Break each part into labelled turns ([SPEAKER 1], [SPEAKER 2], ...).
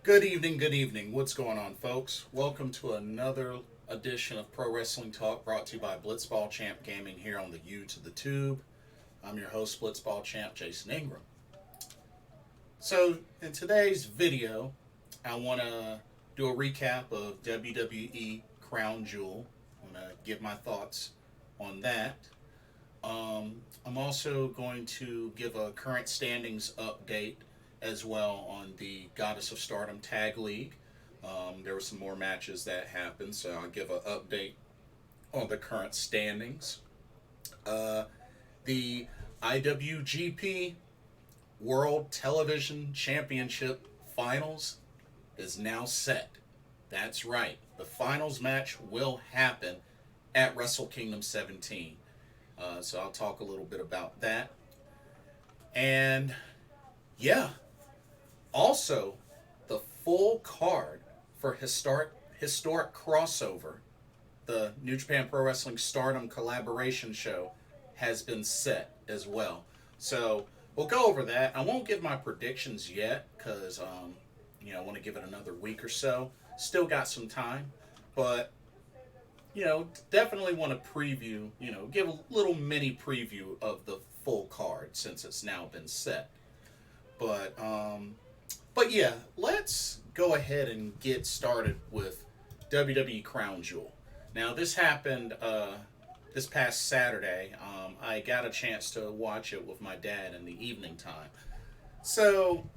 [SPEAKER 1] Good evening, good evening. What's going on, folks? Welcome to another edition of Pro Wrestling Talk brought to you by Blitzball Champ Gaming here on the U to the Tube. I'm your host, Blitzball Champ Jason Ingram. So, in today's video, I want to do a recap of WWE Crown Jewel. I'm going to give my thoughts on that. I'm also going to give a current standings update as well on the Goddess of Stardom Tag League. There were some more matches that happened, so I'll give an update on the current standings. The IWGP World Television Championship Finals is now set. That's right. The finals match will happen at Wrestle Kingdom 17. So I'll talk a little bit about that. And yeah, also the full card for historic crossover, the New Japan Pro Wrestling Stardom collaboration show, has been set as well. So we'll go over that. I won't give my predictions yet because I want to give it another week or so. Still got some time, but definitely want to preview, give a little mini preview of the full card since it's now been set. But yeah, let's go ahead and get started with WWE Crown Jewel. Now this happened this past Saturday. I got a chance to watch it with my dad in the evening time. So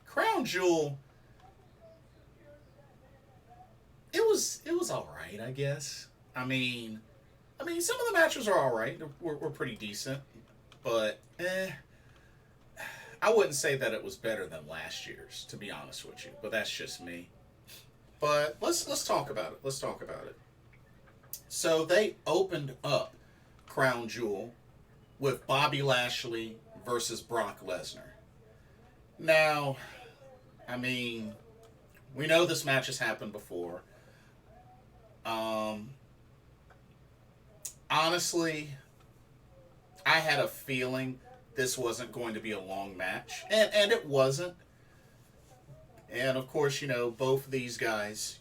[SPEAKER 1] Crown Jewel, it was all right, I guess. Some of the matches are all right. Were pretty decent, but I wouldn't say that it was better than last year's, to be honest with you. But that's just me. But let's talk about it. Let's talk about it. So they opened up Crown Jewel with Bobby Lashley versus Brock Lesnar. Now, we know this match has happened before. Honestly, I had a feeling this wasn't going to be a long match, and it wasn't. And of course, both of these guys,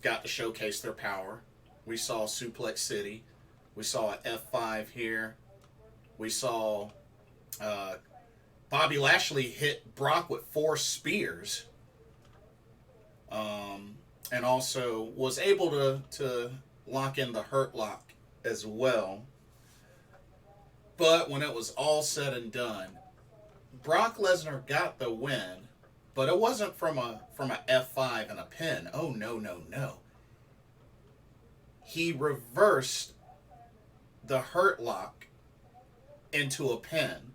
[SPEAKER 1] got to showcase their power. We saw Suplex City, we saw F5 here, we saw Bobby Lashley hit Brock with 4 spears, and also was able to lock in the Hurt Lock as well. But when it was all said and done, Brock Lesnar got the win, but it wasn't from a F5 and a pin. Oh no, no, no. He reversed the Hurt Lock into a pin,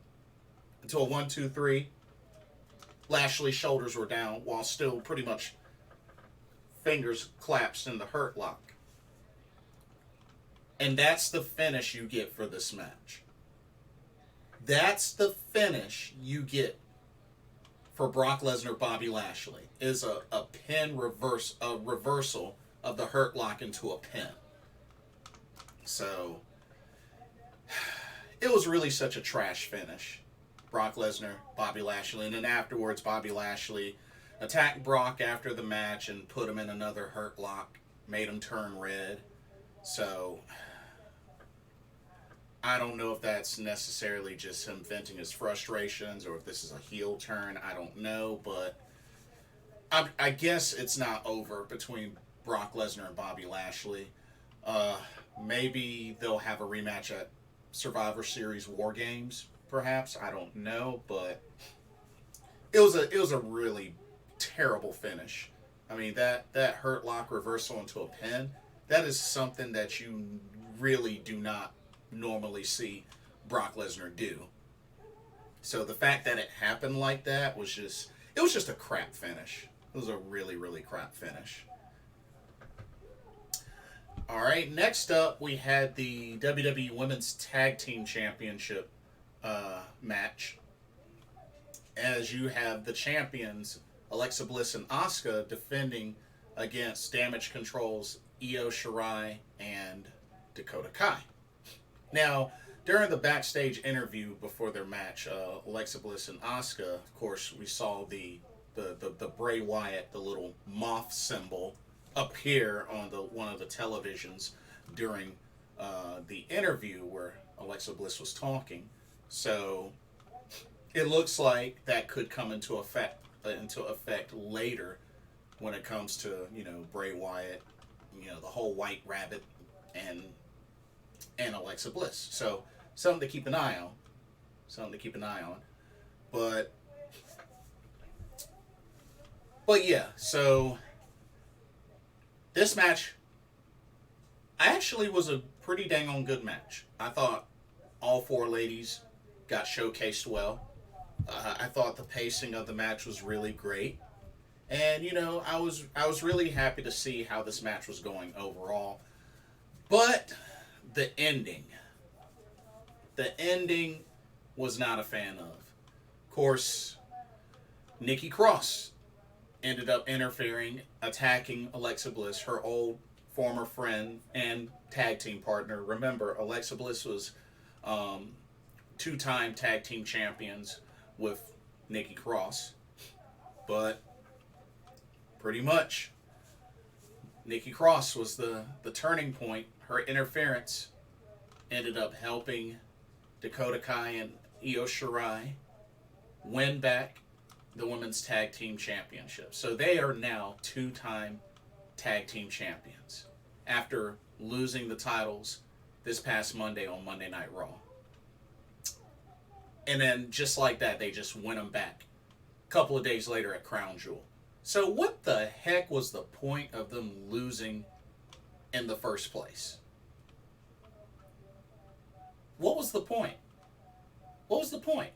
[SPEAKER 1] into a 1, 2, 3. Lashley's shoulders were down while still pretty much fingers collapsed in the Hurt Lock. And that's the finish you get for this match. That's the finish you get for Brock Lesnar, Bobby Lashley, is a reversal of the Hurt Lock into a pin. So it was really such a trash finish. Brock Lesnar, Bobby Lashley, and then afterwards Bobby Lashley attacked Brock after the match and put him in another Hurt Lock, made him turn red. So I don't know if that's necessarily just him venting his frustrations or if this is a heel turn. I don't know, but I guess it's not over between Brock Lesnar and Bobby Lashley. Maybe they'll have a rematch at Survivor Series War Games, perhaps. I don't know, but it was a really terrible finish. That Hurt Lock reversal into a pin, that is something that you really do not normally see Brock Lesnar do. So the fact that it happened like that was just a crap finish. It was a really, really crap finish. Alright, next up we had the WWE Women's Tag Team Championship match. As you have the champions, Alexa Bliss and Asuka, defending against Damage Control's Io Shirai and Dakota Kai. Now, during the backstage interview before their match, Alexa Bliss and Asuka, of course, we saw the Bray Wyatt, the little moth symbol, appear on the one of the televisions during the interview where Alexa Bliss was talking. So it looks like that could come into effect later when it comes to Bray Wyatt, the whole White Rabbit and Alexa Bliss. So something to keep an eye on. Something to keep an eye on. But yeah, so this match actually was a pretty dang on good match. I thought all four ladies got showcased well. I thought the pacing of the match was really great. And I was really happy to see how this match was going overall. But the ending was not a fan of. Of course, Nikki Cross ended up interfering, attacking Alexa Bliss, her old former friend and tag team partner. Remember, Alexa Bliss was two-time tag team champions with Nikki Cross. But pretty much, Nikki Cross was the turning point. Her interference ended up helping Dakota Kai and Io Shirai win back the Women's Tag Team Championship. So they are now two-time tag team champions after losing the titles this past Monday on Monday Night Raw. And then just like that, they just win them back a couple of days later at Crown Jewel. So what the heck was the point of them losing in the first place? What was the point? What was the point?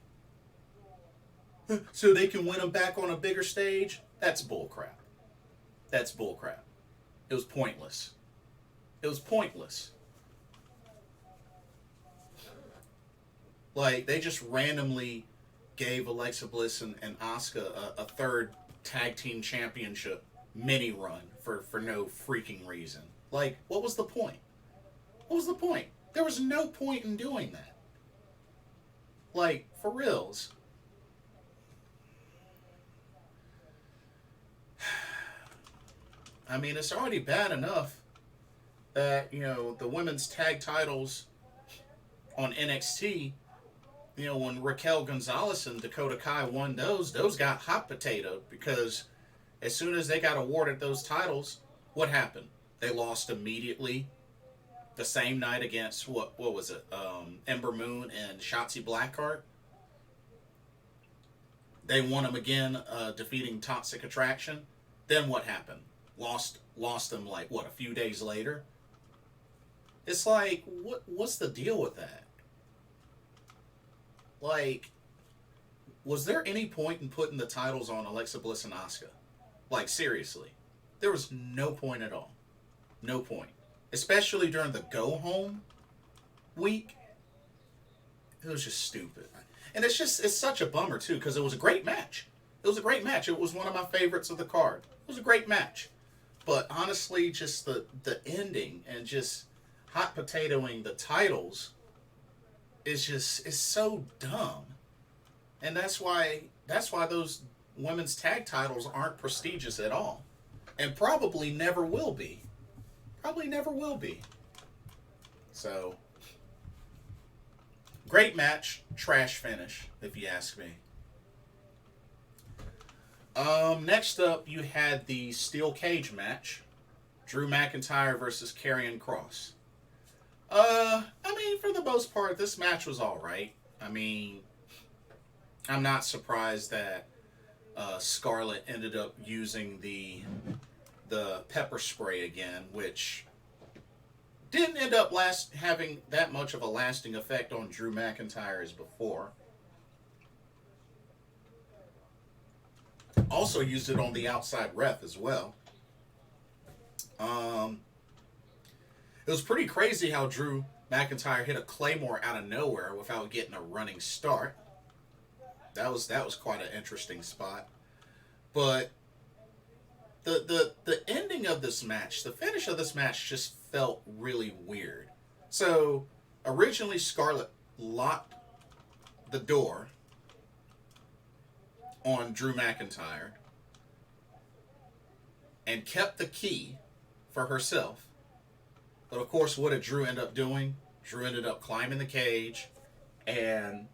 [SPEAKER 1] So they can win them back on a bigger stage? That's bullcrap. That's bullcrap. It was pointless. It was pointless. Like, they just randomly gave Alexa Bliss and Asuka a third tag team championship mini run for no freaking reason. Like, what was the point? What was the point? There was no point in doing that. Like, for reals. I mean, it's already bad enough that, the women's tag titles on NXT, when Raquel Gonzalez and Dakota Kai won those got hot potatoed because as soon as they got awarded those titles, what happened? They lost immediately the same night against, what was it, Ember Moon and Shotzi Blackheart. They won them again, defeating Toxic Attraction. Then what happened? Lost them like, a few days later? It's like, what's the deal with that? Like, was there any point in putting the titles on Alexa Bliss and Asuka? Like, seriously. There was no point at all. No point. Especially during the go-home week. It was just stupid. And it's such a bummer, too, because it was a great match. It was a great match. It was one of my favorites of the card. It was a great match. But honestly, just the ending and just hot potatoing the titles is so dumb. And that's why those women's tag titles aren't prestigious at all. And probably never will be. Probably never will be. So, great match, trash finish, if you ask me. Next up, you had the steel cage match. Drew McIntyre versus Karrion Kross. I mean, for the most part, this match was alright. I mean, I'm not surprised that Scarlett ended up using the pepper spray again, which didn't end up having that much of a lasting effect on Drew McIntyre as before. Also used it on the outside ref as well. It was pretty crazy how Drew McIntyre hit a Claymore out of nowhere without getting a running start. That was quite an interesting spot. But the ending of this match, the finish of this match just felt really weird. So originally Scarlett locked the door on Drew McIntyre and kept the key for herself. But of course, what did Drew end up doing? Drew ended up climbing the cage and,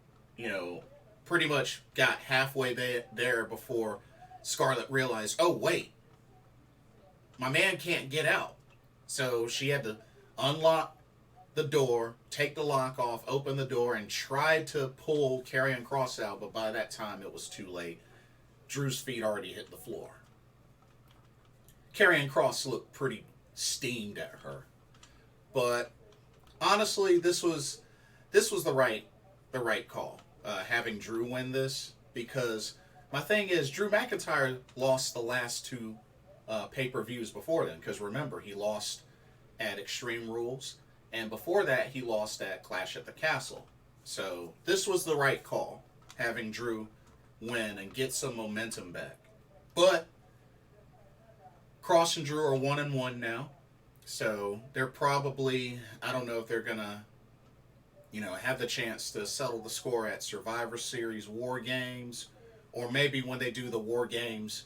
[SPEAKER 1] pretty much got halfway there before Scarlett realized, oh, wait, my man can't get out. So she had to unlock the door, take the lock off, open the door, and tried to pull Karrion Kross out, but by that time it was too late. Drew's feet already hit the floor. Karrion Kross looked pretty steamed at her. But honestly, this was the right call, having Drew win this, because my thing is, Drew McIntyre lost the last two pay-per-views before then, because remember, he lost at Extreme Rules, and before that, he lost at Clash at the Castle. So this was the right call, having Drew win and get some momentum back. But Kross and Drew are 1-1 now, so they're probably, I don't know if they're gonna, have the chance to settle the score at Survivor Series War Games, or maybe when they do the War Games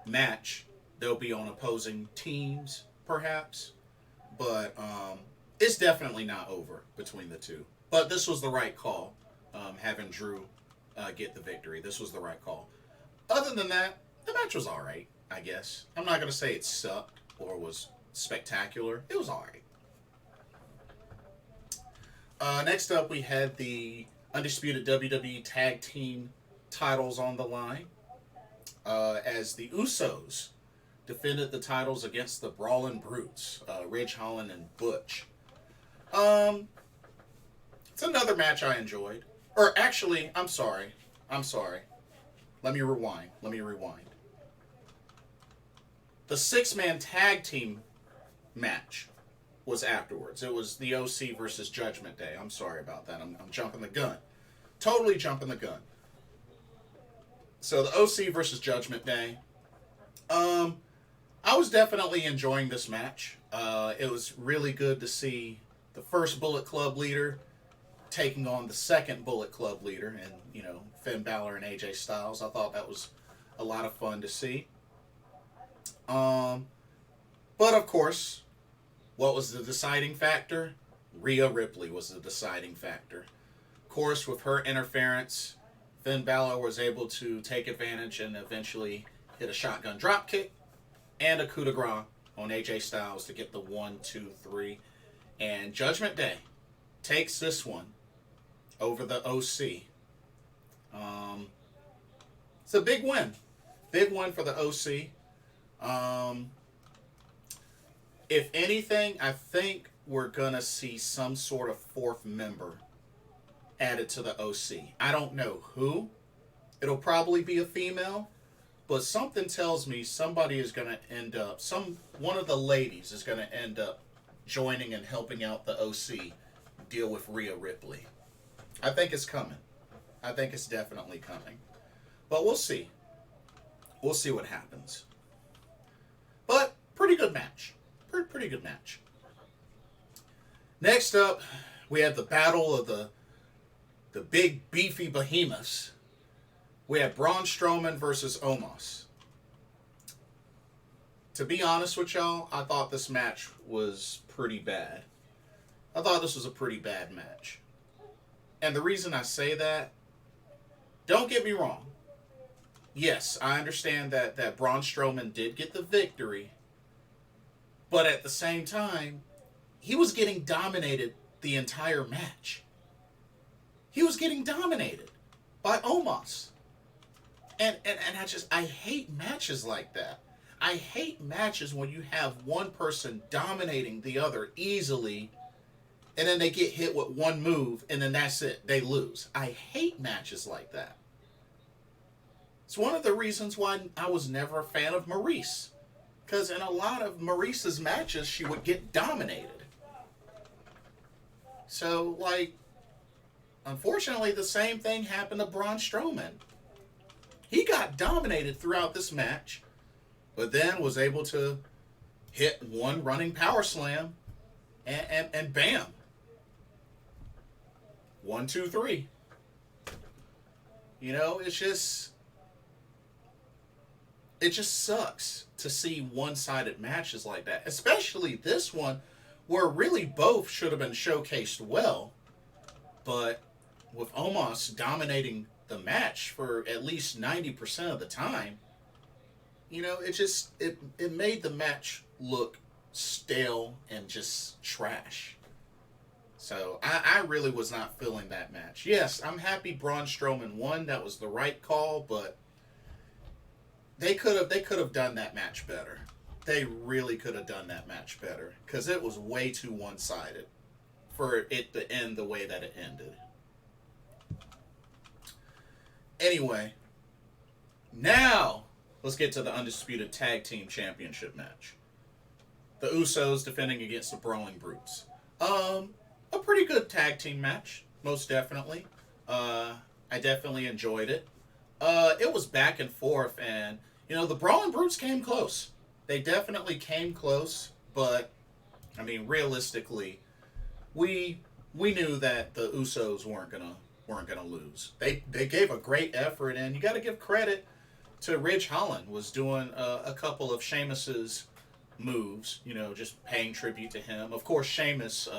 [SPEAKER 1] match, they'll be on opposing teams, perhaps. But it's definitely not over between the two. But this was the right call, having Drew get the victory. This was the right call. Other than that, the match was all right, I guess. I'm not going to say it sucked or was spectacular. It was all right. Next up, we had the undisputed WWE Tag Team titles on the line, as the Usos defended the titles against the Brawling Brutes, Ridge Holland and Butch. It's another match I enjoyed. Or actually, I'm sorry. Let me rewind. The 6-man tag team match was afterwards. It was the OC versus Judgment Day. I'm sorry about that. I'm jumping the gun. Totally jumping the gun. So the OC versus Judgment Day. I was definitely enjoying this match. It was really good to see the first Bullet Club leader taking on the second Bullet Club leader, and Finn Balor and AJ Styles. I thought that was a lot of fun to see. But of course, what was the deciding factor? Rhea Ripley was the deciding factor. Of course, with her interference, Finn Balor was able to take advantage and eventually hit a shotgun dropkick and a coup de grace on AJ Styles to get the 1, 2, 3. And Judgment Day takes this one over the OC. It's a big win. Big win for the OC. If anything, I think we're going to see some sort of fourth member added to the OC. I don't know who. It'll probably be a female. But something tells me somebody is going to end up, one of the ladies is going to end up joining and helping out the OC deal with Rhea Ripley. I think it's coming. I think it's definitely coming. But we'll see. We'll see what happens. But pretty good match. Pretty good match. Next up, we have the battle of the big beefy behemoths. We have Braun Strowman versus Omos. To be honest with y'all, I thought this match was pretty bad. I thought this was a pretty bad match. And the reason I say that, don't get me wrong. Yes, I understand that Braun Strowman did get the victory. But at the same time, he was getting dominated the entire match. He was getting dominated by Omos. And I hate matches like that. I hate matches when you have one person dominating the other easily, and then they get hit with one move, and then that's it. They lose. I hate matches like that. It's one of the reasons why I was never a fan of Maurice. Because in a lot of Maurice's matches, she would get dominated. So, unfortunately, the same thing happened to Braun Strowman. He got dominated throughout this match, but then was able to hit one running power slam, and bam. 1, 2, 3. You know, it just sucks to see one-sided matches like that, especially this one where really both should have been showcased well, but with Omos dominating the match for at least 90% of the time, you know, it made the match look stale and just trash. So I really was not feeling that match. Yes, I'm happy Braun Strowman won. That was the right call, but they could have done that match better. They really could have done that match better because it was way too one sided for it to end the way that it ended. Anyway, now let's get to the Undisputed Tag Team Championship match. The Usos defending against the Brawling Brutes. A pretty good tag team match, most definitely. I definitely enjoyed it. It was back and forth, and you know the Brawling Brutes came close. They definitely came close, but I mean, realistically, we knew that the Usos weren't gonna lose. They gave a great effort, and you got to give credit to Ridge Holland was doing a couple of Sheamus's moves, you know, just paying tribute to him. Of course, Sheamus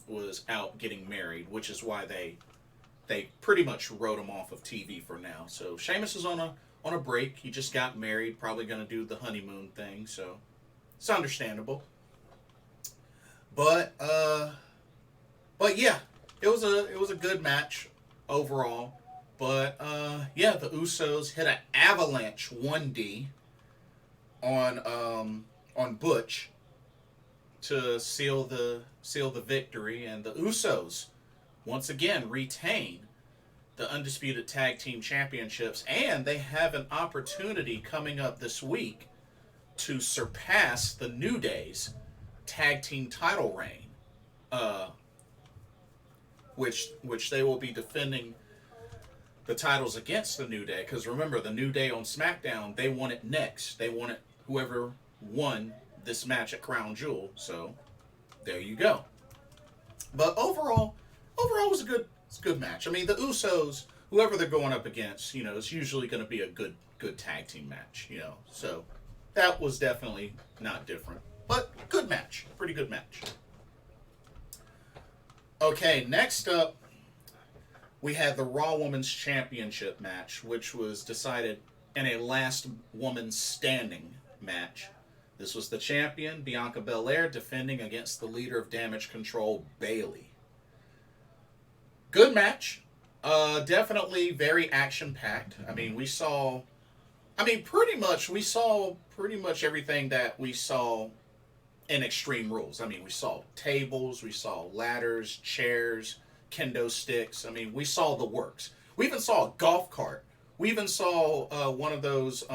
[SPEAKER 1] was out getting married, which is why they pretty much wrote him off of TV for now. So Sheamus is on a break. He just got married, probably going to do the honeymoon thing. So it's understandable. But yeah, it was a good match overall. But yeah, the Usos hit an avalanche 1D on Butch to seal the victory, and the Usos once again retain the Undisputed Tag Team Championships, and they have an opportunity coming up this week to surpass the New Day's Tag Team title reign, which they will be defending the titles against the New Day, because remember, the New Day on SmackDown, they want it next. They want it whoever won this match at Crown Jewel. So there you go. But overall it was a good match. I mean, the Usos, whoever they're going up against, you know, it's usually going to be a good tag team match, you know. So that was definitely not different. But good match. Pretty good match. Okay, next up, we had the Raw Women's Championship match, which was decided in a last woman standing match. This was the champion, Bianca Belair, defending against the leader of Damage Control, Bayley. Good match. Definitely very action-packed. I mean, we saw pretty much everything that we saw in Extreme Rules. I mean, we saw tables, we saw ladders, chairs, kendo sticks. I mean, we saw the works. We even saw a golf cart. We even saw one of those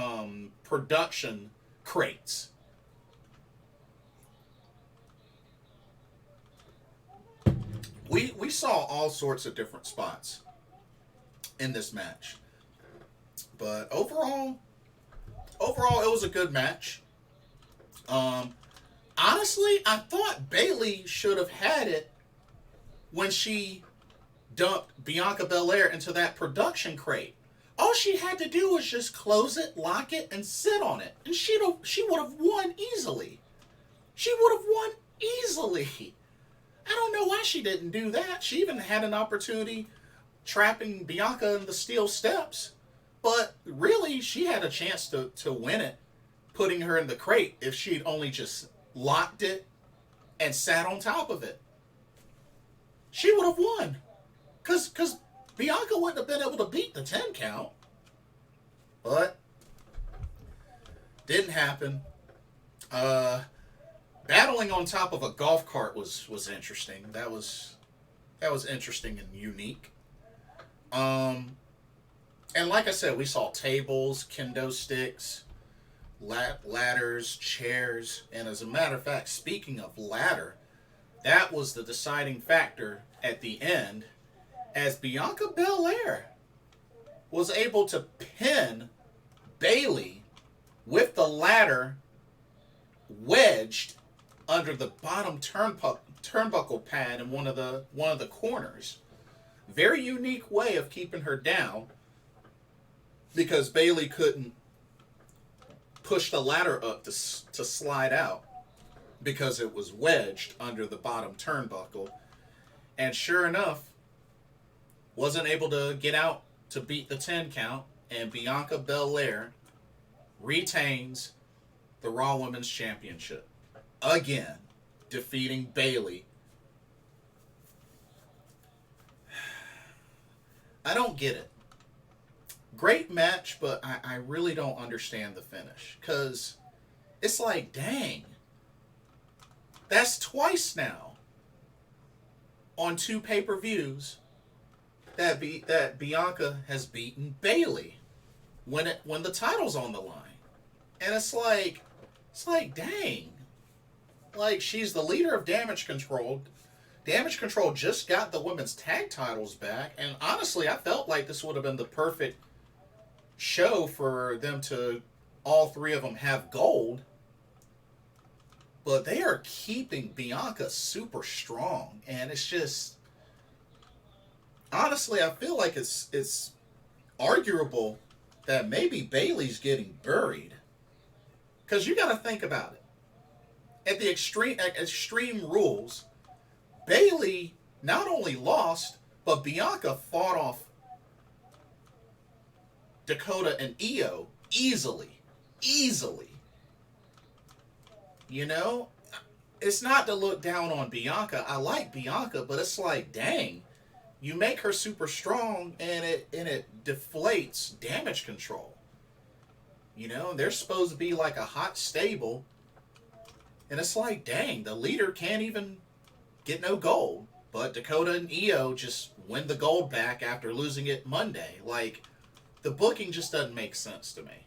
[SPEAKER 1] production crates. We saw all sorts of different spots in this match. But overall, it was a good match. Honestly, I thought Bayley should have had it when she dumped Bianca Belair into that production crate. All she had to do was just close it, lock it, and sit on it. And she would have won easily. She would have won easily. I don't know why she didn't do that. She even had an opportunity trapping Bianca in the steel steps. But really, she had a chance to win it, putting her in the crate if she'd only just locked it and sat on top of it. She would have won. Because Bianca wouldn't have been able to beat the 10 count. But didn't happen. Battling on top of a golf cart was interesting. That was interesting and unique. And like I said, we saw tables, kendo sticks, ladders, chairs, and as a matter of fact, speaking of ladder, that was the deciding factor at the end, as Bianca Belair was able to pin Bayley with the ladder wedged under the bottom turnbuckle pad in one of the corners. Very unique way of keeping her down because Bayley couldn't push the ladder up to slide out because it was wedged under the bottom turnbuckle. And sure enough, wasn't able to get out to beat the 10 count, and Bianca Belair retains the Raw Women's Championship. Again, defeating Bayley. I don't get it. Great match, but I really don't understand the finish. Because it's like, dang. That's twice now on 2 pay-per-views that Bianca has beaten Bayley when the title's on the line. And it's like, dang. Like, she's the leader of Damage Control. Damage Control just got the women's tag titles back. And honestly, I felt like this would have been the perfect show for them to, all 3 of them, have gold. But they are keeping Bianca super strong. And it's just, honestly, I feel like it's arguable that maybe Bayley's getting buried. Because you got to think about it. At the Extreme Rules, Bayley not only lost, but Bianca fought off Dakota and Io easily. You know? It's not to look down on Bianca. I like Bianca, but it's like, dang. You make her super strong, and it deflates Damage Control. You know, they're supposed to be like a hot stable. And it's like, dang, the leader can't even get no gold. But Dakota and Io just win the gold back after losing it Monday. Like, the booking just doesn't make sense to me.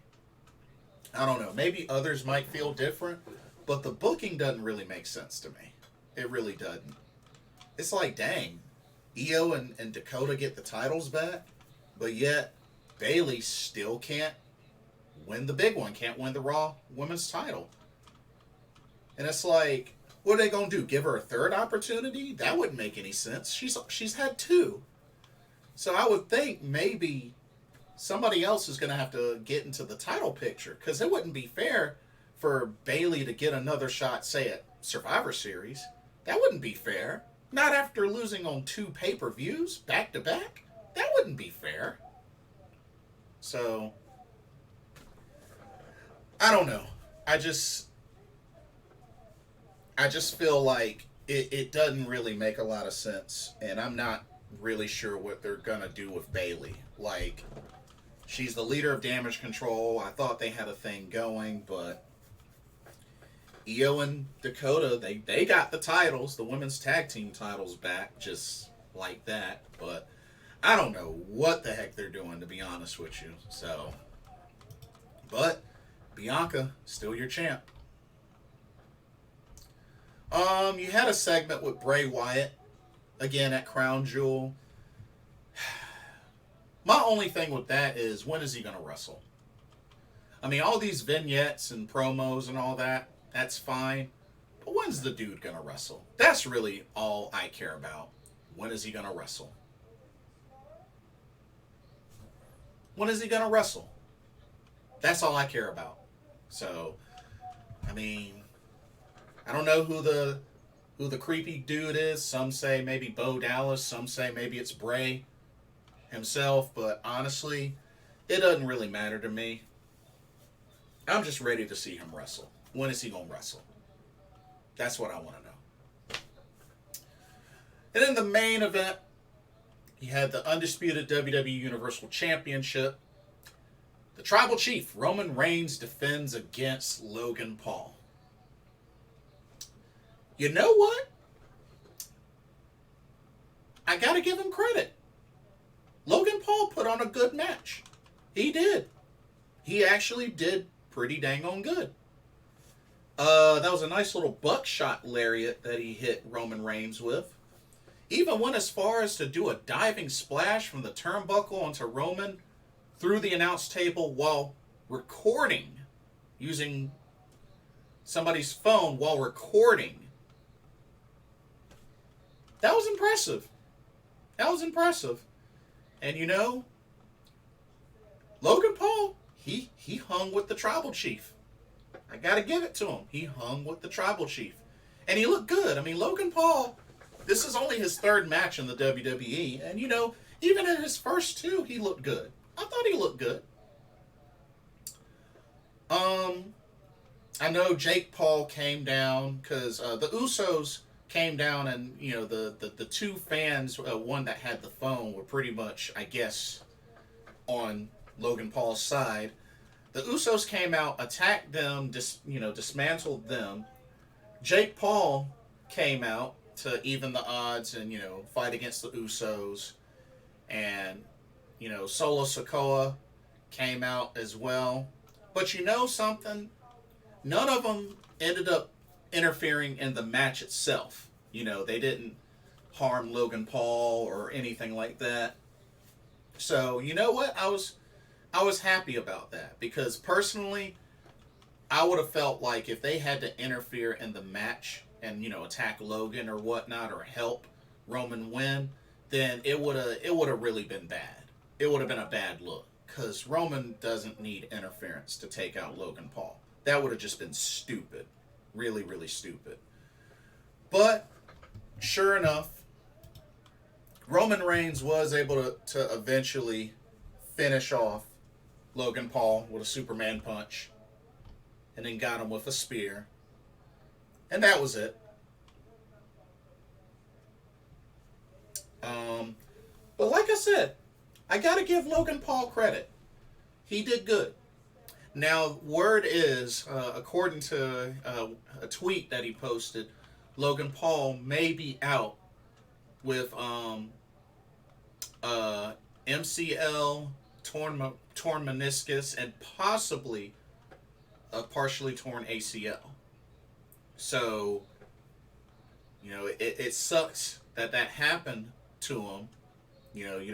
[SPEAKER 1] I don't know. Maybe others might feel different. But the booking doesn't really make sense to me. It really doesn't. It's like, dang, Io and Dakota get the titles back. But yet, Bayley still can't win the big one. Can't win the Raw Women's title. And it's like, what are they going to do? Give her a third opportunity? That wouldn't make any sense. She's had 2. So I would think maybe somebody else is going to have to get into the title picture. Because it wouldn't be fair for Bayley to get another shot, say, at Survivor Series. That wouldn't be fair. Not after losing on 2 pay-per-views back-to-back. That wouldn't be fair. So, I don't know. I just feel like it doesn't really make a lot of sense, and I'm not really sure what they're gonna do with Bayley. Like, she's the leader of Damage Control. I thought they had a thing going, but Io and Dakota, they got the titles, the women's tag team titles back, just like that. But I don't know what the heck they're doing, to be honest with you. So, but Bianca, still your champ. You had a segment with Bray Wyatt, again at Crown Jewel. My only thing with that is, when is he going to wrestle? I mean, all these vignettes and promos and all that, that's fine. But when's the dude going to wrestle? That's really all I care about. When is he going to wrestle? When is he going to wrestle? That's all I care about. So, I mean, I don't know who the creepy dude is. Some say maybe Bo Dallas. Some say maybe it's Bray himself. But honestly, it doesn't really matter to me. I'm just ready to see him wrestle. When is he going to wrestle? That's what I want to know. And in the main event, you had the undisputed WWE Universal Championship. The Tribal Chief, Roman Reigns, defends against Logan Paul. You know what? I gotta give him credit. Logan Paul put on a good match. He did. He actually did pretty dang on good. That was a nice little buckshot lariat that he hit Roman Reigns with. Even went as far as to do a diving splash from the turnbuckle onto Roman through the announce table while recording, using somebody's phone while recording. That was impressive. That was impressive. And Logan Paul, he hung with the tribal chief. I gotta give it to him. He hung with the tribal chief. And he looked good. I mean, Logan Paul, this is only his third match in the WWE. And, even in his first two, he looked good. I thought he looked good. Um, I know Jake Paul came down because the Usos came down, and the two fans, one that had the phone, were pretty much, I guess, on Logan Paul's side. The Usos came out, attacked them, dismantled them. Jake Paul came out to even the odds and fight against the Usos, and Solo Sikoa came out as well. But something, none of them ended up interfering in the match itself. They didn't harm Logan Paul or anything like that. So you know what? I was happy about that, because personally, I would have felt like if they had to interfere in the match and attack Logan or whatnot, or help Roman win, then it would have really been bad. It would have been a bad look, because Roman doesn't need interference to take out Logan Paul. That would have just been stupid, really, really stupid. But sure enough, Roman Reigns was able to eventually finish off Logan Paul with a Superman punch, and then got him with a spear. And that was it. But like I said, I got to give Logan Paul credit. He did good. Now, word is, according to a tweet that he posted, Logan Paul may be out with MCL, torn meniscus, and possibly a partially torn ACL. So, it sucks that happened to him. You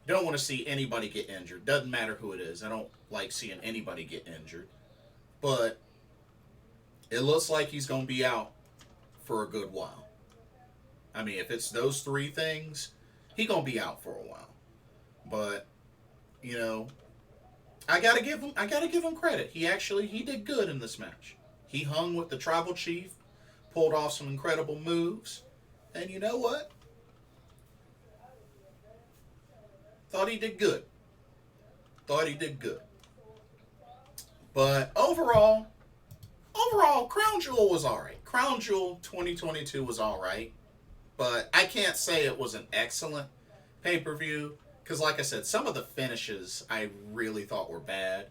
[SPEAKER 1] don't want to see anybody get injured. Doesn't matter who it is. I don't like seeing anybody get injured. But it looks like he's going to be out for a good while. I mean, if it's those three things, he's going to be out for a while. But, I gotta give him credit. He did good in this match. He hung with the tribal chief, pulled off some incredible moves, and you know what? Thought he did good. But overall, Crown Jewel was alright. Crown Jewel 2022 was alright. But I can't say it was an excellent pay-per-view, because like I said, some of the finishes I really thought were bad.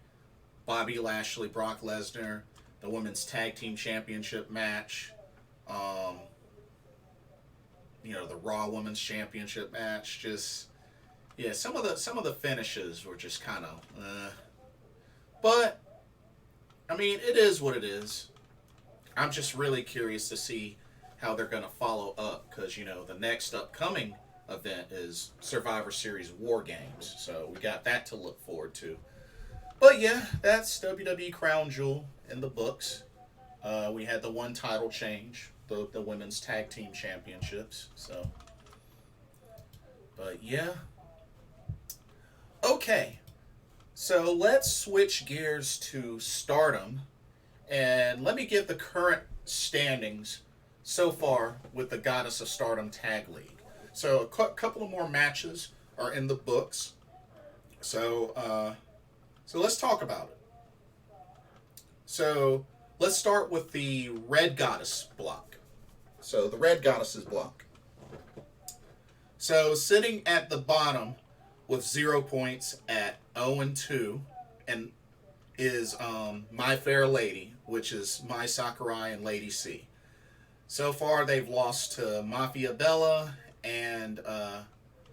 [SPEAKER 1] Bobby Lashley, Brock Lesnar, the Women's Tag Team Championship match. The Raw Women's Championship match. Just, yeah, some of the finishes were just kind of, But, I mean, it is what it is. I'm just really curious to see how they're going to follow up, because, the next upcoming event is Survivor Series War Games. So we got that to look forward to. But yeah, that's WWE Crown Jewel in the books. We had the one title change, the Women's Tag Team Championships. So, but yeah. Okay, so let's switch gears to Stardom, and let me give the current standings so far with the Goddess of Stardom Tag League. So a couple of more matches are in the books. So let's talk about it. So let's start with the Red Goddess block. So the Red Goddesses block. So sitting at the bottom with 0 points at 0-2, and is My Fair Lady, which is Mai Sakurai and Lady C. So far they've lost to Mafia Bella and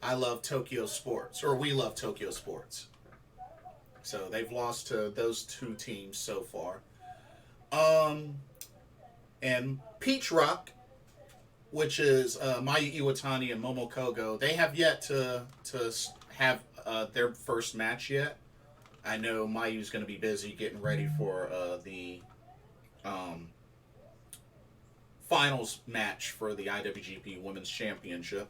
[SPEAKER 1] I Love Tokyo Sports, or We Love Tokyo Sports. So they've lost to those two teams so far. And Peach Rock, which is Mayu Iwatani and Momo Kogo, they have yet to have their first match yet. I know Mayu's going to be busy getting ready for the finals match for the IWGP Women's Championship.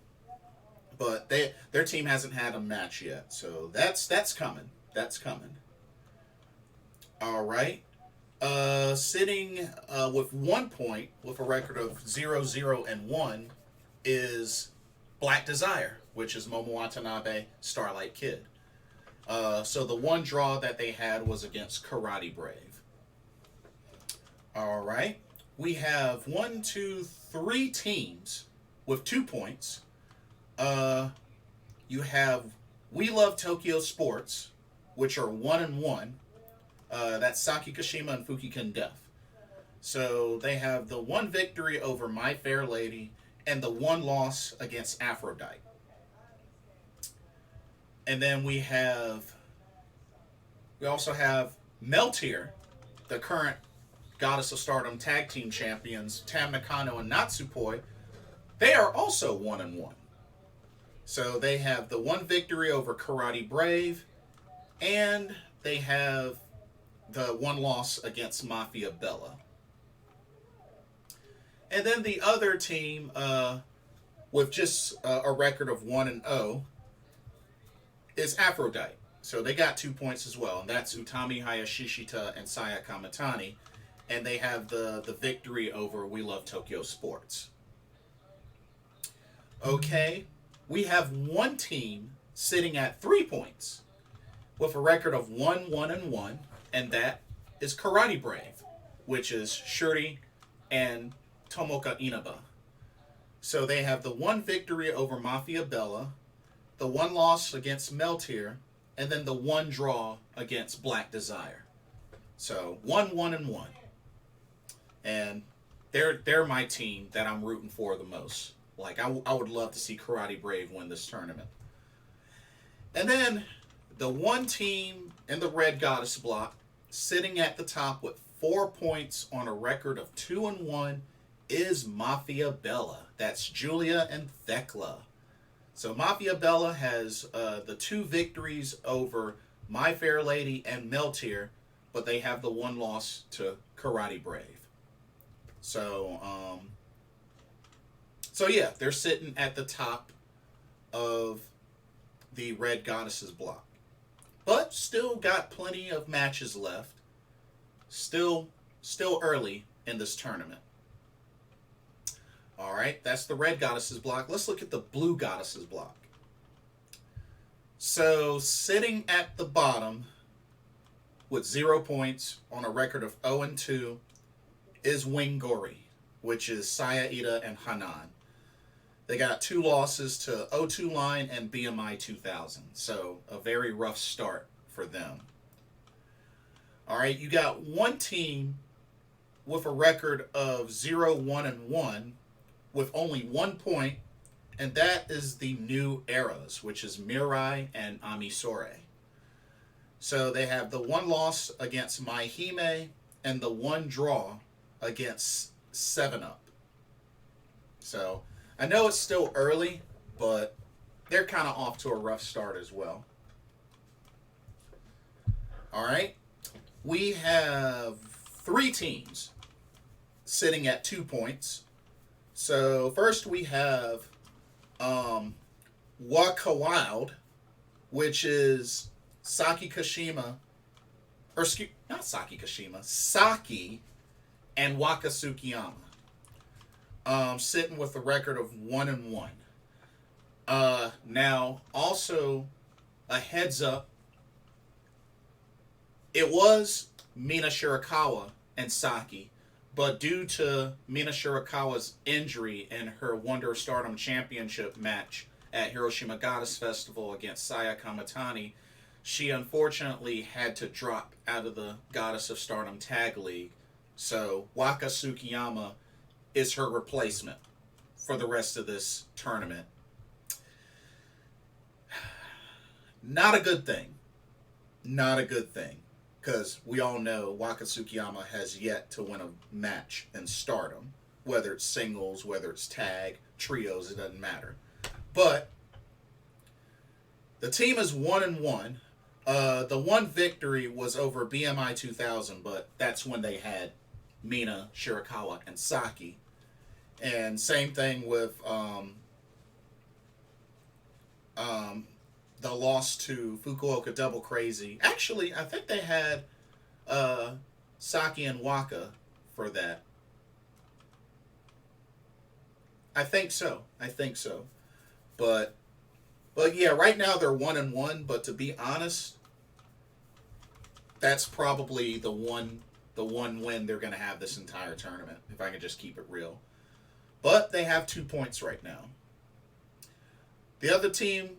[SPEAKER 1] but their team hasn't had a match yet, so that's coming. That's coming. All right. Sitting with 1 point, with a record of 0-0-1, is Black Desire, which is Momo Watanabe, Starlight Kid. So the one draw that they had was against Karate Brave. All right. We have 3 teams with 2 points. You have We Love Tokyo Sports, which are 1-1. That's Saki Kashima and Fukiken Death. So they have the one victory over My Fair Lady and the one loss against Aphrodite. And then we also have Meltier, the current Goddess of Stardom Tag Team Champions, Tam Nakano and Natsupoi. They are also 1-1. So they have the one victory over Karate Brave, and they have the one loss against Mafia Bella. And then the other team, with just a record of 1-0, is Aphrodite. So they got 2 points as well, and that's Utami Hayashishita and Saya Kamitani, and they have the victory over We Love Tokyo Sports. Okay, we have one team sitting at 3 points with a record of 1-1-1, and that is Karate Brave, which is Shuri and Tomoka Inaba. So they have the one victory over Mafia Bella, the one loss against Meltier, and then the one draw against Black Desire. So 1-1-1. And they're my team that I'm rooting for the most. Like, I would love to see Karate Brave win this tournament. And then the one team in the Red Goddess block, sitting at the top with 4 points on a record of 2-1, is Mafia Bella. That's Julia and Thekla. So Mafia Bella has the 2 victories over My Fair Lady and Meltier, but they have the one loss to Karate Brave. So yeah, they're sitting at the top of the Red Goddesses block. But still got plenty of matches left. Still early in this tournament. All right, that's the Red Goddesses block. Let's look at the Blue Goddesses block. So sitting at the bottom with 0 points on a record of 0-2 is Wingori, which is Saya Ida and Hanan. They got 2 losses to O2 Line and BMI 2000. So a very rough start for them. All right, you got one team with a record of 0-1-1 with only 1 point, and that is the New Eras, which is Mirai and Amisore. So they have the one loss against Maihime and the one draw against 7-Up. So I know it's still early, but they're kind of off to a rough start as well. All right. We have 3 teams sitting at 2 points. So first we have Waka Wild, which is Saki Kashima, or not Saki Kashima, Saki and Waka Tsukiyama. Sitting with a record of 1-1. Now, also a heads up, it was Mina Shirakawa and Saki, but due to Mina Shirakawa's injury in her Wonder of Stardom Championship match at Hiroshima Goddess Festival against Saya Kamitani, she unfortunately had to drop out of the Goddess of Stardom Tag League. So Waka Tsukiyama is her replacement for the rest of this tournament. Not a good thing. Not a good thing. Because we all know Waka Tsukiyama has yet to win a match in Stardom. Whether it's singles, whether it's tag, trios, it doesn't matter. But the team is 1-1. The one victory was over BMI 2000, but that's when they had Mina, Shirakawa, and Saki. And same thing with Um, the loss to Fukuoka Double Crazy. Actually, I think they had uh, Saki and Waka for that. I think so. I think so. But yeah, right now they're 1-1. But to be honest, that's probably the one win they're going to have this entire tournament. If I can just keep it real. But they have 2 points right now. The other team,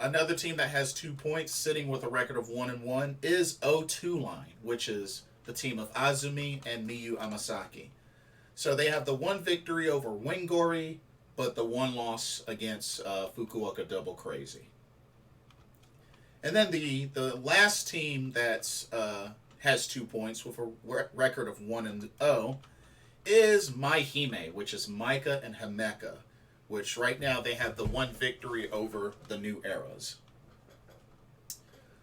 [SPEAKER 1] another team that has 2 points, sitting with a record of 1-1, is O2 Line, which is the team of Azumi and Miyu Amasaki. So they have the one victory over Wingori, but the one loss against Fukuoka Double Crazy. And then the last team that's has 2 points with a record of 1-0 is Maihime, which is Micah and Himeka, which right now they have the one victory over the New Eras.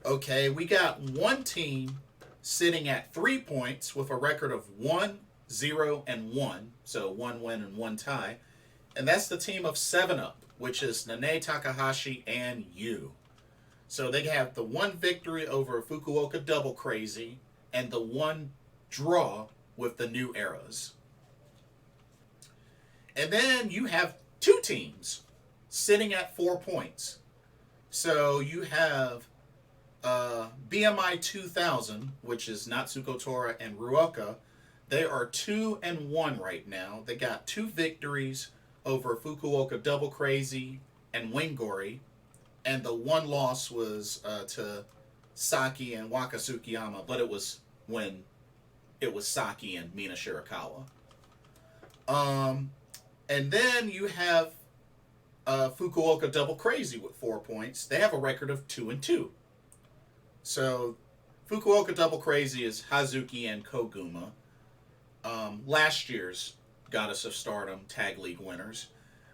[SPEAKER 1] Okay, we got one team sitting at 3 points with a record of 1-0-1, so one win and one tie, and that's the team of 7-Up, which is Nene Takahashi and Yu. So they have the one victory over Fukuoka Double Crazy and the one draw with the New Eras. And then you have two teams sitting at 4 points. So you have BMI 2000, which is Natsuko Tora and Ruoka. They are 2-1 right now. They got two victories over Fukuoka Double Crazy and Wingori. And the one loss was to Saki and Waka Tsukiyama, but it was when it was Saki and Mina Shirakawa. And then you have Fukuoka Double Crazy with 4 points. They have a record of 2-2. So Fukuoka Double Crazy is Hazuki and Koguma, last year's Goddess of Stardom Tag League winners.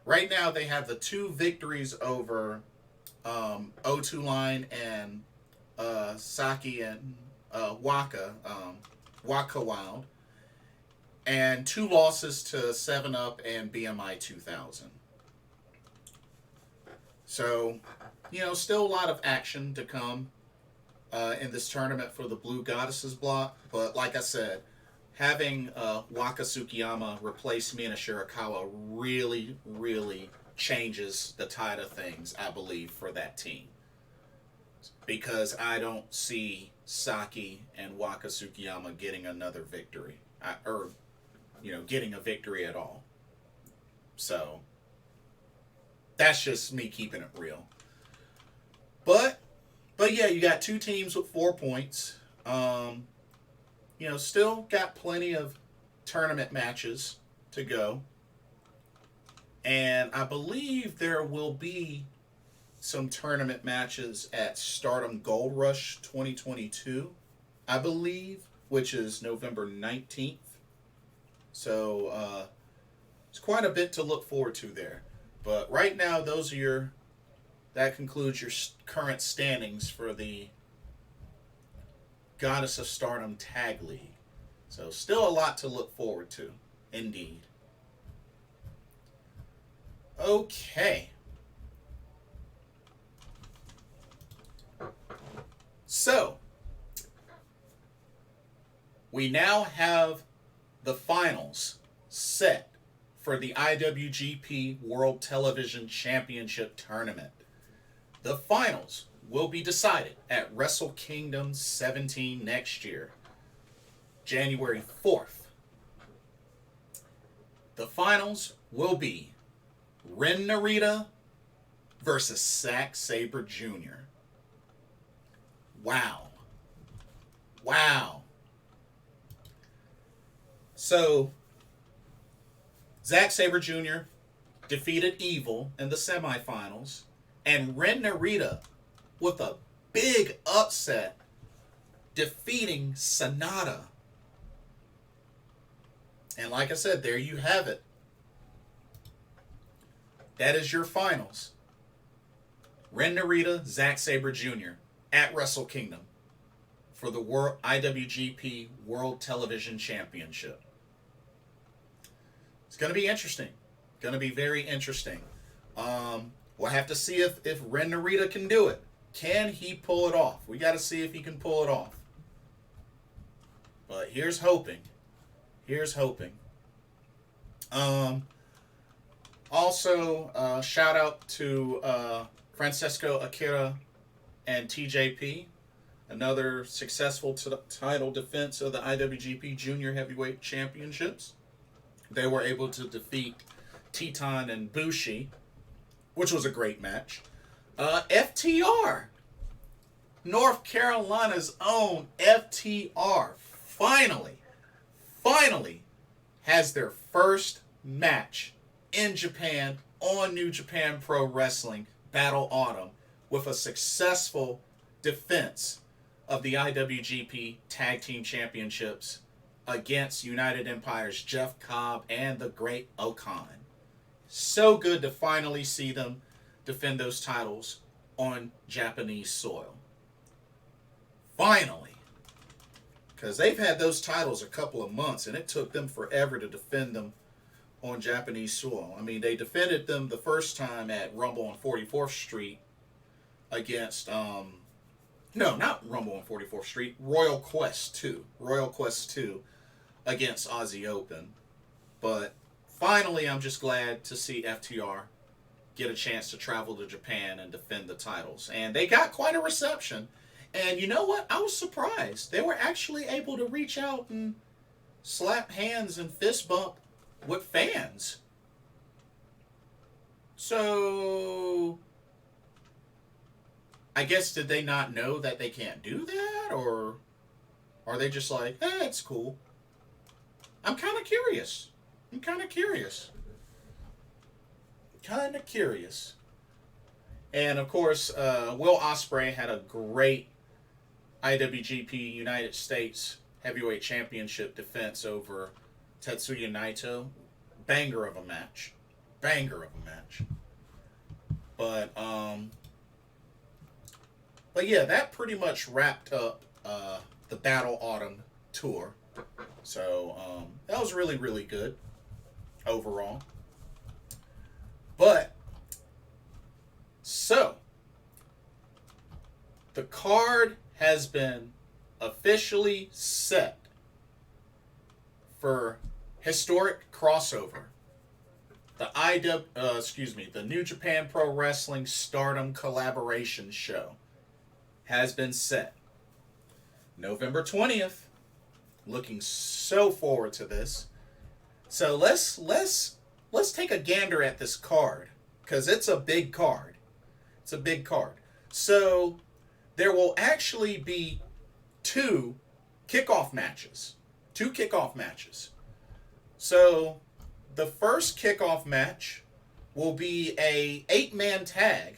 [SPEAKER 1] Right now they have the two victories over O2 Line and Saki and Waka, Waka Wild, and two losses to 7-Up and BMI 2000. So, still a lot of action to come in this tournament for the Blue Goddesses block. But like I said, having Waka Tsukiyama replace Mina Shirakawa really, really changes the tide of things, I believe, for that team. Because I don't see Saki and Waka Tsukiyama getting another victory. Getting a victory at all. So, that's just me keeping it real. But yeah, you got two teams with 4 points. Still got plenty of tournament matches to go. And I believe there will be some tournament matches at Stardom Gold Rush 2022, I believe, which is November 19th. So it's quite a bit to look forward to there. But right now, that concludes your current standings for the Goddess of Stardom Tag League. So still a lot to look forward to, indeed. Okay. So, we now have the finals set for the IWGP World Television Championship Tournament. The finals will be decided at Wrestle Kingdom 17 next year, January 4th. The finals will be Ren Narita versus Zack Sabre Jr. Wow. So, Zack Sabre Jr. defeated Evil in the semifinals, and Ren Narita, with a big upset, defeating Sonata. And like I said, there you have it. That is your finals. Ren Narita, Zack Sabre Jr. at Wrestle Kingdom for the IWGP World Television Championship. It's going to be interesting. Going to be very interesting. We'll have to see if Ren Narita can do it. Can he pull it off? We got to see if he can pull it off. But here's hoping. Here's hoping. Also, shout out to Francesco Akira and TJP. Another successful title defense of the IWGP Junior Heavyweight Championships. They were able to defeat Teton and Bushi, which was a great match. FTR. North Carolina's own FTR finally has their first match in Japan on New Japan Pro Wrestling Battle Autumn with a successful defense of the IWGP Tag Team Championships against United Empire's Jeff Cobb and the Great Okan. So good to finally see them defend those titles on Japanese soil. Finally. Because they've had those titles a couple of months, and it took them forever to defend them on Japanese soil. I mean, they defended them the first time at Rumble on 44th Street against, no, not Rumble on 44th Street, Royal Quest 2. Royal Quest 2 against Aussie Open. But finally, I'm just glad to see FTR get a chance to travel to Japan and defend the titles. And they got quite a reception. And you know what? I was surprised. They were actually able to reach out and slap hands and fist bump with fans. So, I guess, did they not know that they can't do that? Or are they just like, it's cool? I'm kind of curious. And, of course, Will Ospreay had a great IWGP United States Heavyweight Championship defense over Tetsuya Naito. Banger of a match. But yeah, that pretty much wrapped up the Battle Autumn tour. So that was really, really good overall. But so the card has been officially set for historic crossover. The New Japan Pro Wrestling Stardom collaboration show has been set. November 20th. Looking so forward to this. So let's take a gander at this card, because it's a big card. So there will actually be two kickoff matches. So the first kickoff match will be a 8-man tag.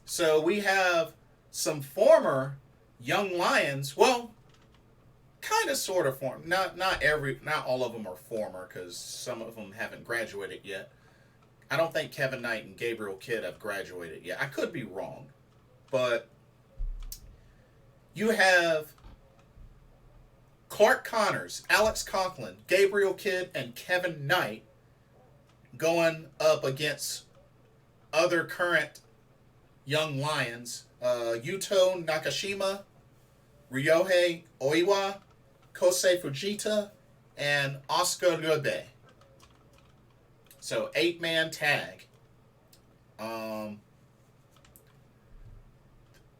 [SPEAKER 1] So we have some former Young Lions. Well, kind of, sort of former. Not all of them are former, because some of them haven't graduated yet. I don't think Kevin Knight and Gabriel Kidd have graduated yet. I could be wrong, but you have Clark Connors, Alex Conklin, Gabriel Kidd, and Kevin Knight going up against other current Young Lions. Yuto Nakashima, Ryohei Oiwa, Kosei Fujita, and Oscar Lyobe. So 8-man tag.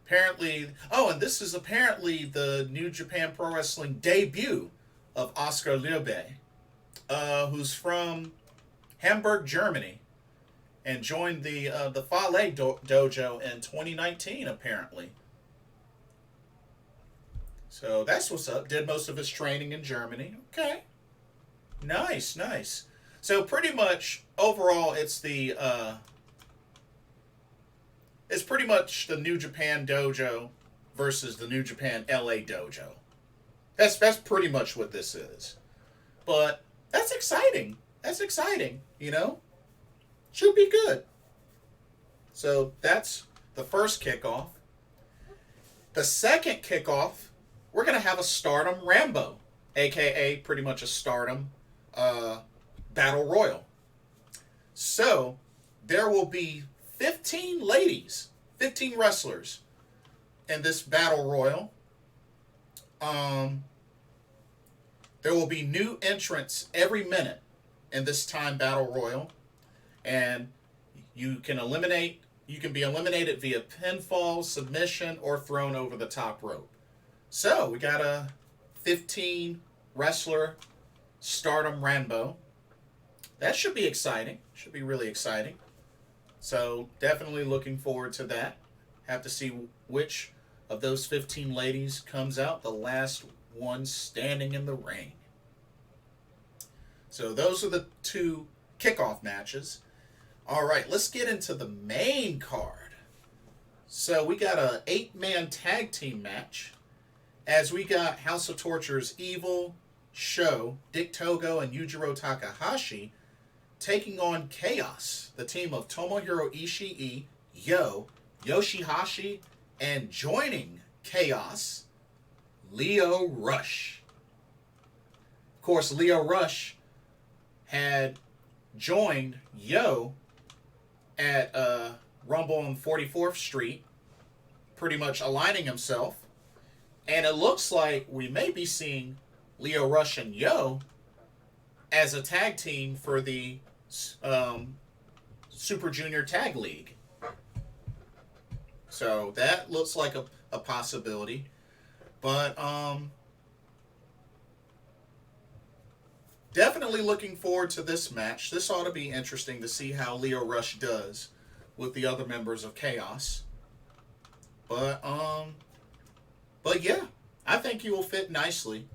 [SPEAKER 1] Apparently, and this is apparently the New Japan Pro Wrestling debut of Oscar Lyobe, who's from Hamburg, Germany, and joined the Fale Dojo in 2019, apparently. So that's what's up. Did most of his training in Germany. Okay. Nice. So pretty much, overall, it's pretty much the New Japan Dojo versus the New Japan LA Dojo. That's pretty much what this is. But that's exciting. You know? Should be good. So that's the first kickoff. The second kickoff, we're going to have a Stardom Rambo, a.k.a. pretty much a Stardom Battle Royal. So there will be 15 ladies, 15 wrestlers in this battle royal. There will be new entrants every minute in this time battle royal, and you can be eliminated via pinfall, submission, or thrown over the top rope. So we got a 15 wrestler Stardom Rambo. That should be exciting. Should be really exciting. So definitely looking forward to that. Have to see which of those 15 ladies comes out, the last one standing in the ring. So those are the two kickoff matches. All right, let's get into the main card. So we got a 8-man tag team match, as we got House of Torture's Evil, Sho, Dick Togo, and Yujiro Takahashi taking on Chaos, the team of Tomohiro Ishii, Yoshihashi, and joining Chaos, Lio Rush. Of course, Lio Rush had joined Yo at Rumble on 44th Street, pretty much aligning himself. And it looks like we may be seeing Lio Rush and Yo as a tag team for the Super Junior Tag League. So that looks like a possibility. But definitely looking forward to this match. This ought to be interesting to see how Lio Rush does with the other members of Chaos. But yeah, I think he will fit nicely.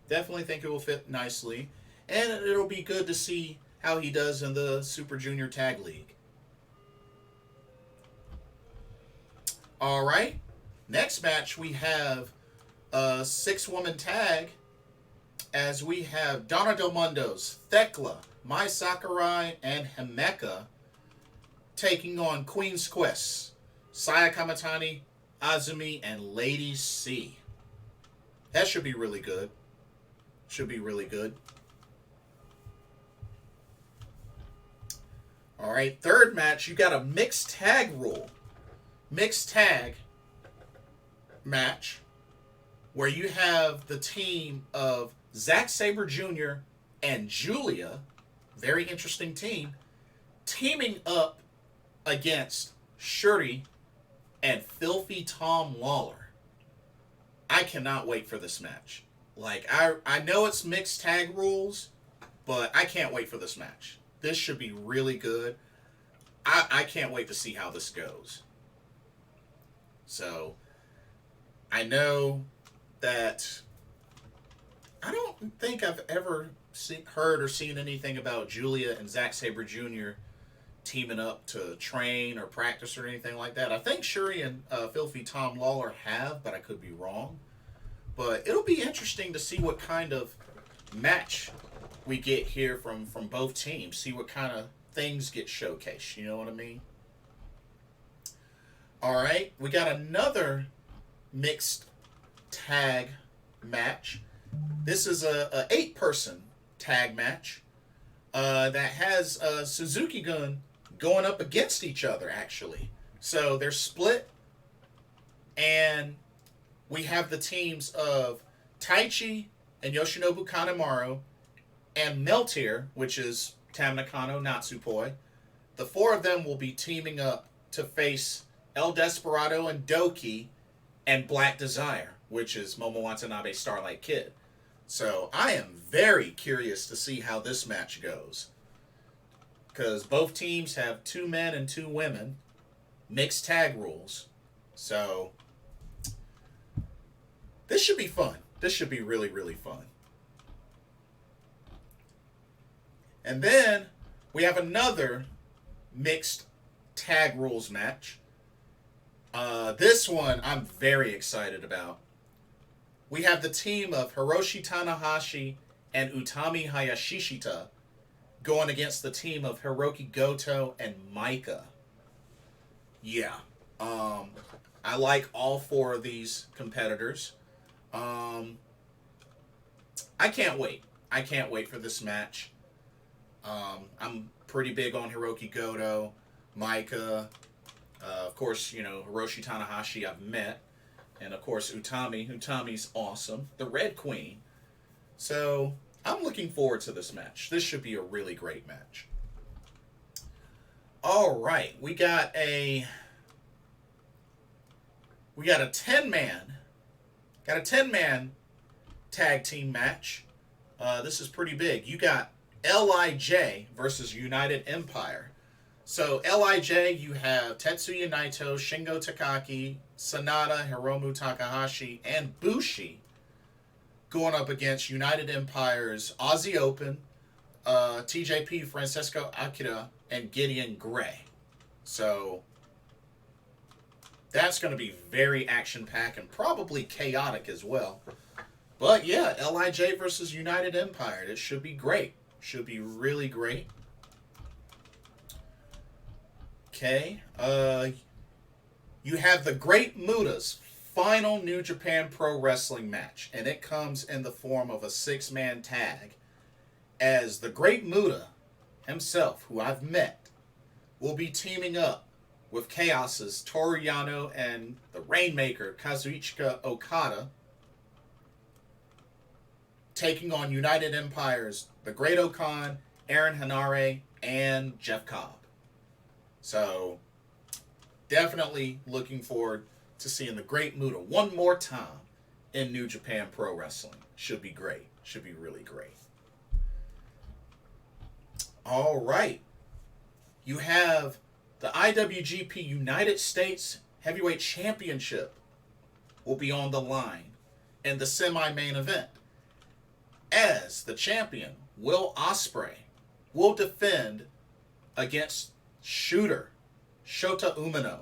[SPEAKER 1] Definitely think it will fit nicely. And it'll be good to see how he does in the Super Junior Tag League. All right. Next match, we have a 6-woman tag, as we have Donna Del Mundo's Thekla, Mai Sakurai, and Himeka taking on Queen's Quest, Saya Kamatani, Azumi, and Lady C. That should be really good. Should be really good. All right, third match, you got a mixed tag rule. Mixed tag match where you have the team of Zack Sabre Jr. and Julia, very interesting team, teaming up against Shuri and Filthy Tom Lawler. I cannot wait for this match. Like, I know it's mixed tag rules, but I can't wait for this match. This should be really good. I can't wait to see how this goes. So, I know that I don't think I've ever heard or seen anything about Julia and Zack Sabre Jr. teaming up to train or practice or anything like that. I think Shuri and Filthy Tom Lawler have, but I could be wrong. But it'll be interesting to see what kind of match we get here from both teams. See what kind of things get showcased. You know what I mean? All right. We got another mixed tag match. This is a 8-person tag match that has Suzuki Gun going up against each other, actually. So they're split, and we have the teams of Taichi and Yoshinobu Kanemaru and Meltier, which is Tam Nakano, Natsupoi. The 4 of them will be teaming up to face El Desperado and Doki and Black Desire, which is Momo Watanabe Starlight Kid. So I am very curious to see how this match goes, because both teams have 2 men and 2 women, mixed tag rules. So this should be fun. This should be really, really fun. And then we have another mixed tag rules match. This one I'm very excited about. We have the team of Hiroshi Tanahashi and Utami Hayashishita going against the team of Hiroki Goto and Maika. Yeah. I like all 4 of these competitors. I can't wait. I can't wait for this match. I'm pretty big on Hiroki Goto. Maika, of course, Hiroshi Tanahashi I've met. And of course, Utami. Utami's awesome. The Red Queen. So I'm looking forward to this match. This should be a really great match. All right, we got a 10-man tag team match. This is pretty big. You got LIJ versus United Empire. So LIJ, you have Tetsuya Naito, Shingo Takagi, Sanada, Hiromu Takahashi, and Bushi going up against United Empire's Aussie Open, TJP, Francesco Akira, and Gideon Gray. So that's going to be very action-packed and probably chaotic as well. But yeah, LIJ versus United Empire. It should be great. Should be really great. Okay. You have the Great Muta's final New Japan Pro Wrestling match. And it comes in the form of a 6-man tag. As the Great Muta himself, who I've met, will be teaming up with Chaos's Toru Yano and the Rainmaker, Kazuchika Okada, taking on United Empire's The Great Okan, Aaron Hanare, and Jeff Cobb. So, definitely looking forward to seeing the Great Muta one more time in New Japan Pro Wrestling. Should be great. Should be really great. All right. You have the IWGP United States Heavyweight Championship will be on the line in the semi-main event, as the champion, Will Ospreay, will defend against Shota Umino,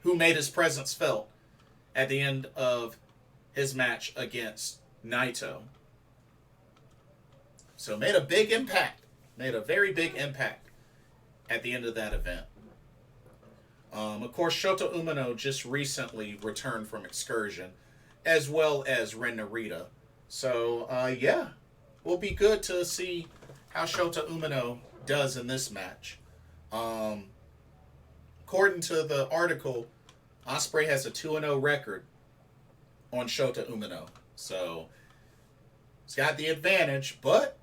[SPEAKER 1] who made his presence felt at the end of his match against Naito. So made a big impact. Made a very big impact at the end of that event. Of course, Shota Umino just recently returned from excursion, as well as Ren Narita. So, yeah, will be good to see how Shota Umino does in this match. According to the article, Ospreay has a 2-0 record on Shota Umino. So, he's got the advantage, but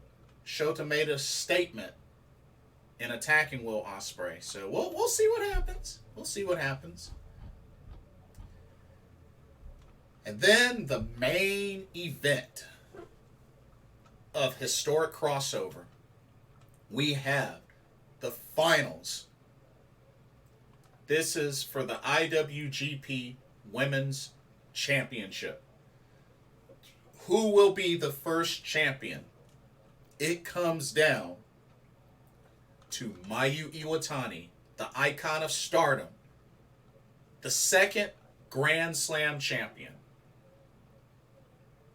[SPEAKER 1] Shota made a statement in attacking Will Ospreay. So, we'll see what happens. We'll see what happens. And then the main event of Historic Crossover, we have the finals. This is for the IWGP Women's Championship. Who will be the first champion? It comes down to Mayu Iwatani, the icon of Stardom, the second Grand Slam champion,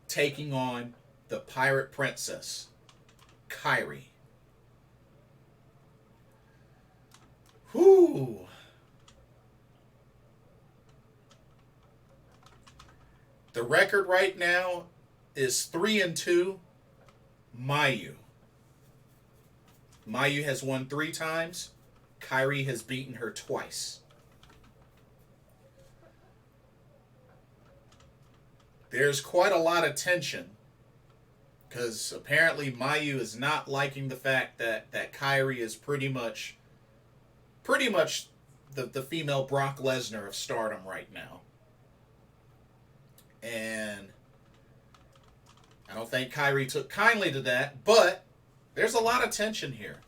[SPEAKER 1] taking on the Pirate Princess, Kairi. Whoo! The record right now is 3-2, Mayu. Mayu has won 3 times. Kairi has beaten her twice. There's quite a lot of tension, because apparently Mayu is not liking the fact that Kairi is pretty much the female Brock Lesnar of Stardom right now. And I don't think Kairi took kindly to that, but there's a lot of tension here.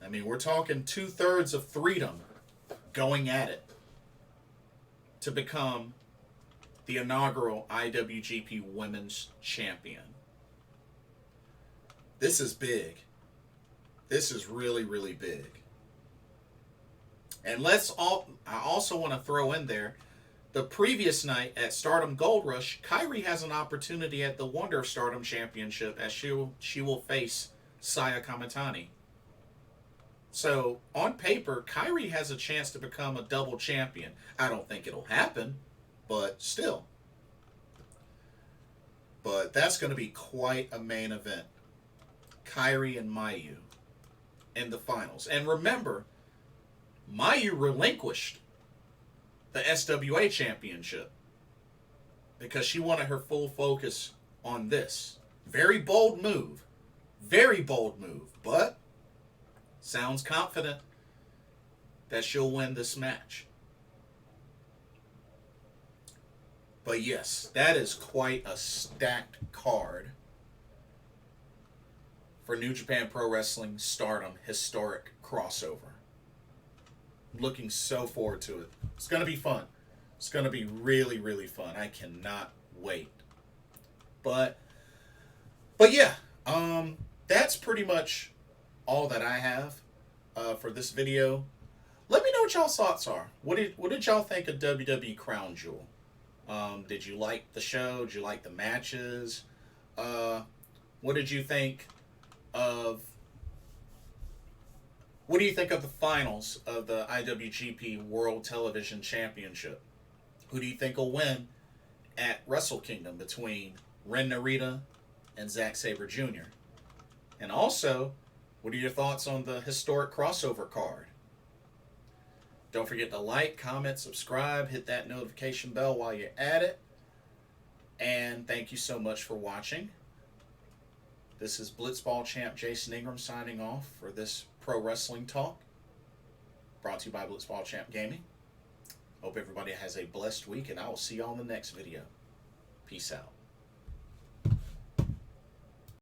[SPEAKER 1] I mean, we're talking 2/3 of Freedom going at it to become the inaugural IWGP Women's Champion. This is big. This is really, really big. And I also want to throw in there, the previous night at Stardom Gold Rush, Kairi has an opportunity at the Wonder of Stardom Championship, as she will face Saya Kamitani. So, on paper, Kairi has a chance to become a double champion. I don't think it'll happen, but still. But that's going to be quite a main event. Kairi and Mayu in the finals. And remember, Mayu relinquished the SWA championship because she wanted her full focus on this. Very bold move. Very bold move. But sounds confident that she'll win this match. But yes, that is quite a stacked card for New Japan Pro Wrestling Stardom Historic Crossover. I'm looking so forward to it. It's going to be fun. It's going to be really, really fun. I cannot wait. But yeah, that's pretty much all that I have for this video. Let me know what y'all's thoughts are. What did y'all think of WWE Crown Jewel? Did you like the show? Did you like the matches? What did you think of? What do you think of the finals of the IWGP World Television Championship? Who do you think will win at Wrestle Kingdom between Ren Narita and Zack Sabre Jr.? And also, what are your thoughts on the historic crossover card? Don't forget to like, comment, subscribe, hit that notification bell while you're at it. And thank you so much for watching. This is Blitzball Champ Jason Ingram signing off for this Pro Wrestling Talk, brought to you by Blitzball Champ Gaming. Hope everybody has a blessed week, and I will see you on the next video. Peace out.